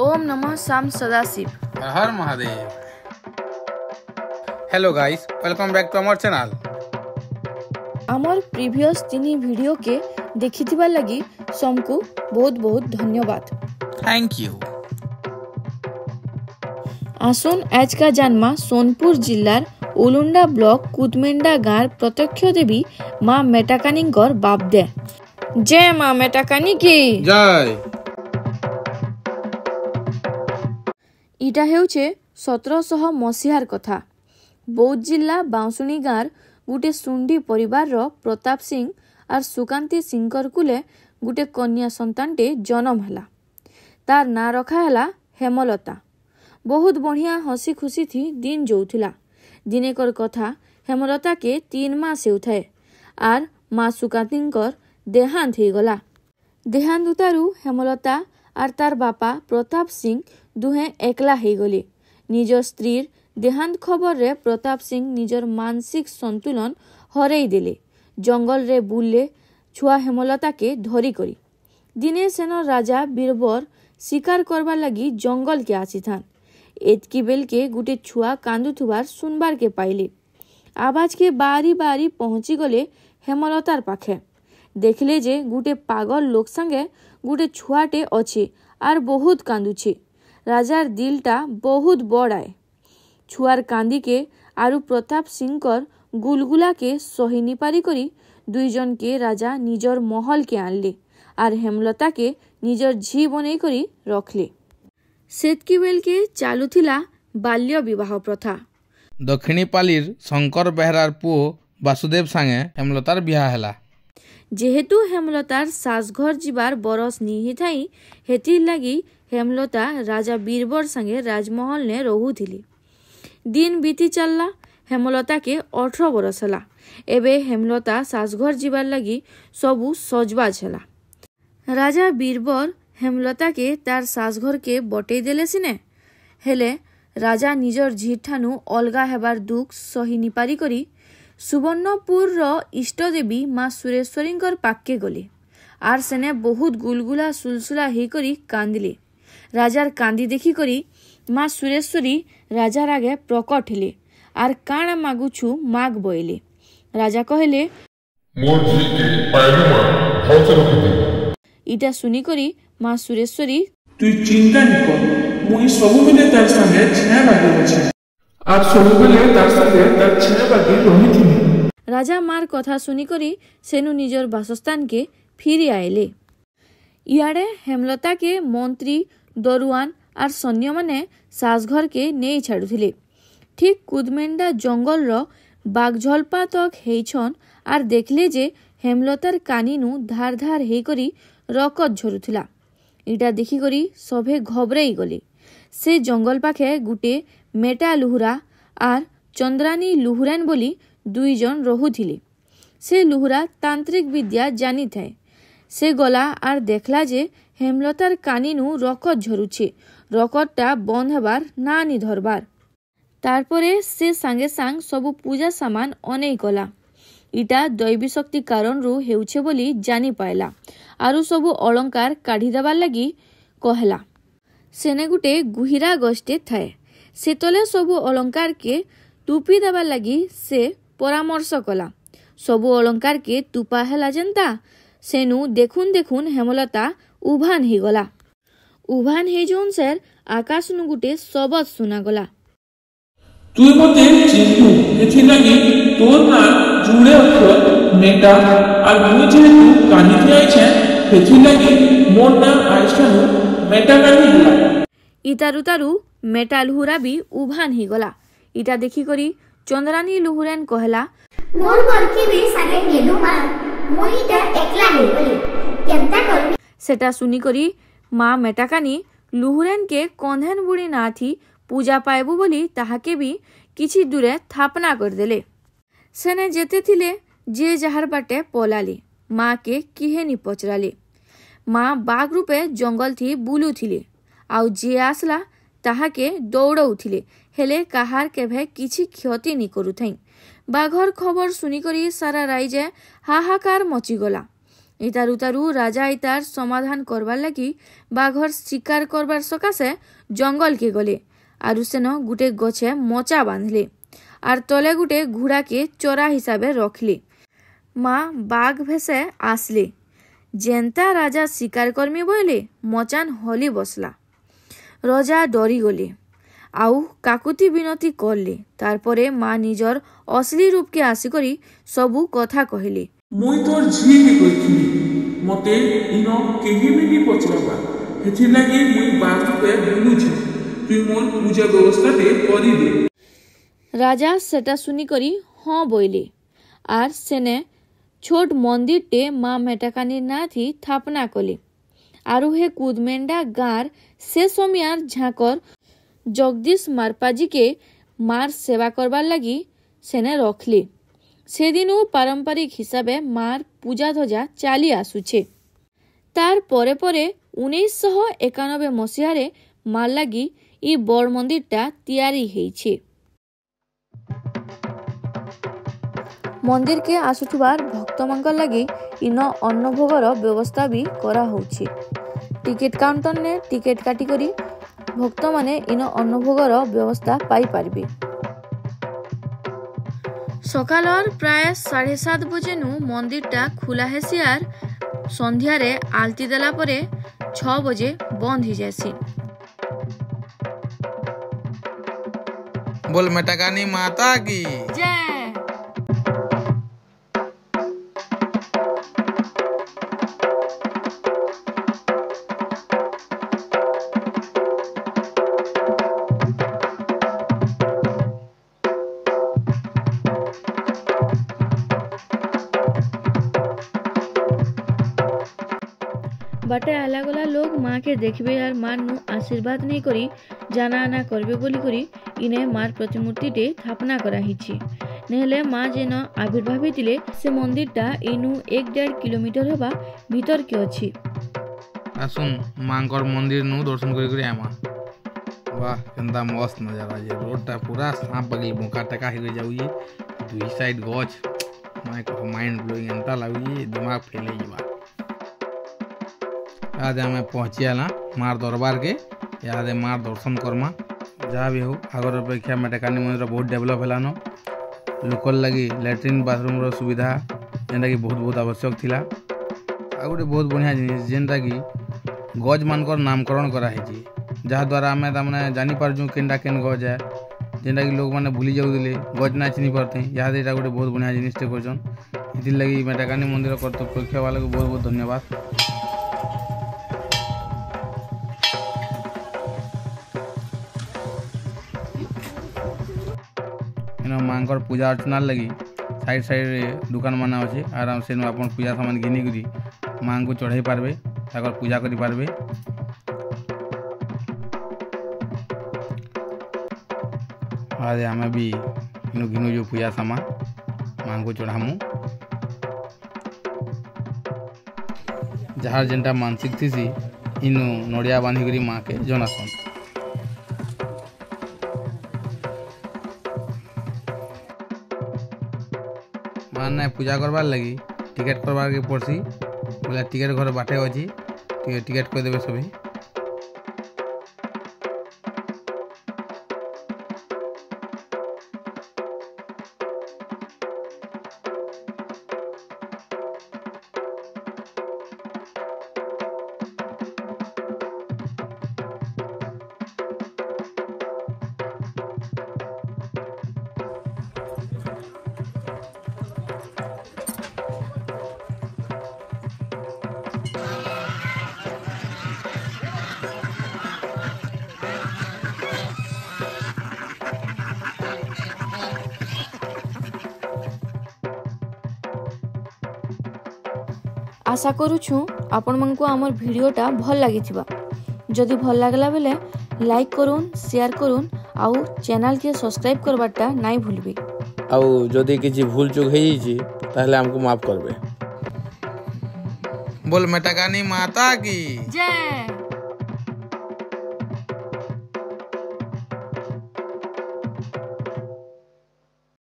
ओम नमः शाम सदाशिव। हर Mahadev. Hello guys, welcome back to our channel. आमर प्रीवियस 3 वीडियो के देखिथिबा लगी समको बहुत बहुत धन्यवाद। Thank you. आसुन आज का जन्मा सोनपुर जिल्लार उलुंडा ब्लॉक कुदमेंडा गाँव प्रत्यक्ष देवी माँ मेटाकानी बाप दे। जय माँ मेटाकानी की जय। इटा हेउछे 1700 मसीहार कथा। बौद्ध जिला बाउंसुणी गाँव गुटे सुंडी परिवार रो प्रताप सिंह और सुकांती सिंकर कुले गुटे कन्या संतानटे जन्म हला। तार ना रखा हला हेमलता। बहुत बढ़िया हसी खुशी थी दिन जोउथिला। दिनेकर कथा हेमलता के 3 मास हेउथाए आर माँ सुकांतींकर देहांत हो गला। देहांत उतारू हेमलता आर तार बापा प्रताप सिंह दुहे एकला हो गले। निजर स्त्रीर देहांत खबर रे प्रताप सिंह निजर मानसिक संतुलन हरई देले। जंगल रे बुलले छुआ हेमलता के धरी करी। दिने सेन राजा बीरबर शिकार करबार लगी जंगल के आसी थान। एतकी बेल के गुटे छुआ कांदुथुबार सुनबार के पाइले। आवाज के बारी बारी पहुंची गले हेमलतार पाखे। देखले जे गुटे पागल लोक संगे गुटे छुआटे अच्छे आर बहुत कांदुछे। राजार दिलटा बहुत बड़ आए। छुआर कांदी के आरु प्रताप सिंहकर गुलगुला के सही निपारी करी दुई जन के राजा निजर महल के आनले आर हेमलता के निजर झी बने करी रखले। सेतकी बेल के चालू थिला बाल्य विवाह प्रथा। दक्षिणी पालीर शंकर बेहरार पुओ वासुदेव सांगे हेमलतार बिहा हला। जेहेतु हेमलतार सासघर जीवार बरस निहि थाई हेतिर लगी हेमलता राजा बीरबर संगे राजमहल ने रहुथिली। दिन बीती चलला। हेमलता के 18 बरस हला। एबे हेमलता सासघर जीवार लगी सबू सजबाज हला। राजा बीरबर हेमलता के तार सासघर के बटे देले सिने हेले राजा निजर झीठानु अलगा हेबार दुख सही निपारी करी सुवर्णपुर रो इष्ट देवी माँ सुरेश्वरींकर पाक्के गले आर सेने बहुत गुलगुला सुलसुला हे करी कांदिले। राजार कांदी देखी करी माँ सुरेश्वरी राजार आगे प्रकट हेले आर काण मागुछु माग बोइले। राजा कहले इटा सुनी करी माँ सुरेश्वरी तुई चिंता नहीं कर, मुई सबु बेले तार संगे छे बागे अछि आर सबु बेले तार संगे तार छे बागे रहिथिनी। राजा मार कथा सुनी करी सेनु निजर बासस्थान के फिरी आएले। इयाडे हेमलता के मंत्री दरुआन आर सैन्य माने सासघर के नहीं छाड़ुथिले। ठीक कुदमेंडा जंगल रो बागझलपा तक हेइछन आर देखले जे हेमलतार कानीनु धार धार हे करी रकत झरुथिला। इटा देखी करी सभे घबराई गले। से जंगल पाखे गुटे मेटा लुहुरा आर चंद्रानी लुहुरान बोली 2 जन रहुथिले। से लुहुरा तांत्रिक विद्या जानी थाए। से गला आर देखला जे हेमलतार कानीनु रकत झरुछे। रकतटा बंद हेबार ना नी धरबार। तारपरे से सांगे सांग सबु पूजा सामान अनेई कला। इटा दैवी शक्ति कारण रु हेउछे बोली जानी पाइला आरु सबु अलंकार काढ़ी देबार लगी कहला। सेने गुटे गुहिरा गस्टे थाए। से तले सबु अलंकार के टूपी देबार लगी से परामर्श कला। सबु अलंकार के टूपा हेला जनता सेनु देखुन देखुन हेमलता उभान ही गला। उभान हे जोन सेर आकाश नु गुटे शब्द सुना गला। तुई मते चिन्नु एथि लागि तोर ना जुड़े अक्षर मेटा आर मुई जेहेतु कानी थियाई छे एथि लागि मोर ना आइछनु मेटा कानी होला। इतारु तारु मेटा लुहुरा भी उभान ही गला। इटा देखी करी चंद्रानी लुहुरान कहला मोर बरकी भी सागे गेलु मा मुई ता एकला हे गली केमता करबी। सेटा सुनी करी माँ मेटाकानी लुहुरान के कंधन बुड़ी ना थी पूजा पाएबु बोली ताहाके भी किछि दूरे थापना कर देले। सेने जेते थिले जे जहार बाटे पलाले। माँ के किहे नी पचराले। माँ बाघ रूपे जंगल थी बुलू थिले आउ जे आसला ताहाके दौड़ौ थिले हेले काहार केभे किछि क्षति नी करू थाई। बाघर खबर सुनी करी सारा राइजे हाहाकार मची गला। इतारू तारू राजा इतार समाधान करवार लगी बाघर शिकार करवार सकाशे जंगल के गले आरु सेन गुटे गछे मचा बांधले आर तले गुटे घोड़ा के चोरा हिसाबे रखले। माँ बाघ भेसे आसले जेंता राजा शिकार कर्मी बोले मचान हली बसला। राजा डरी गले आउ काकुति विनती करले। तारपरे माँ निजर असली रूप के आसिकरी सबू कथा कहले। मुई तोर झी के कहिली मते इनो केही भी पचराबा हेथि लागि मुई बात पे बोलुछि तू मोर पूजा व्यवस्था ते करी दे। राजा सेटा सुनी करी हाँ बोले आर सेने छोट मंदिर टे माँ मेटाकानी ना थी थापना कले आरु हे कुदमेंडा गार से सोमियार झाकर जगदीश मारपाजी के मार सेवा करबार लगी सेने रखले। से दिन पारंपरिक हिसाबे मार पूजा ध्वजा चाली आसुछे। तार परे परे 1991 मसीहारे मार लगी ई बड़ मंदिरटा तैयारी हेइछे। मंदिर के आसुथुबार भक्त मानकर लगी इन अन्न भोगर व्यवस्था भी करा होछि। टिकेट काउंटर ने टिकेट काटी करी भक्त माने इन अन्न भोगर व्यवस्था पाई पारबे। सकालर प्राय 7:30 बजे नु मंदिरटा खुला हेसी आर संध्यारे आलती देला परे 6 बजे बंद हो जासी। बोल मेटाकानी माता की जय। बाटे आला गला लोग माँ के देखबे यार मार नु आशीर्वाद नहीं करी जाना आना करबे बोली करी इने मार प्रतिमूर्ति टे स्थापना करा हिची। नेले माँ जेन आविर्भावी तिले से मंदिरटा इनु 1.5 किलोमीटर हेबा भीतर के अछि। आसुन मांकर मंदिर नु दर्शन करी करी आमा। वाह केंदा मस्त नजारा जे रोडटा पूरा सांप बगल बोका टका हे जाऊ ये दुई साइड गछ माय को माइंड ब्लोइंग एंता लागू दिमाग फेले जीवा। आज हमें पहुँचियाला मार दरबार के याद मार दर्शन करमा जहाँ भी हो आगर अपेक्षा मेटाकानी मंदिर बहुत डेभलप है लोकल लगी लैट्रिन बाथरूम सुविधा जेनटा कि बहुत बहुत आवश्यक थिला। आ गोटे बहुत बढ़िया जिनिस जेनटा कि गज मानकर नामकरण कराई जहाँ द्वारा आम तमें जानीपारचु केनटा केन गज है जेनटा कि लोक मैंने भूली जाऊे गज ना चिन्ह पारते यहाँ यहाँ गोटे बहुत बढ़िया जिनिसटे कर लगी मेटाकानी मंदिर कर्तृपक्ष वाले को बहुत बहुत धन्यवाद। मांकर पूजा अर्चना लगी साइड साइड दुकान माना अच्छे आराम से अपन पूजा सामान घिनी करी माँ को चढ़ाई पारबे ताकर पूजा करी पारबे। आज आम भी इनु घिनु जो पूजा सामान माँ को चढ़ामु जहाँ जेनटा मानसिक थी इनु नड़िया बांधी करी माँ के जनासन। माने पूजा करबार लगी टिकेट करबार के पड़सी बोले टिकेट घर बाटे अच्छी टिकेट कर देवे सभी। आशा करूछु आपण मानकु आमर वीडियोटा भल लागिथिबा। जदि भल लागला बेले लाइक करूँ शेयर करूँ आउ चैनल के सब्सक्राइब करबाटा नाई भूलबे। आउ जदि किछि भूल चूक हेई छी ताहले हमको माफ करबे। बोल मेटाकानी माता की जय।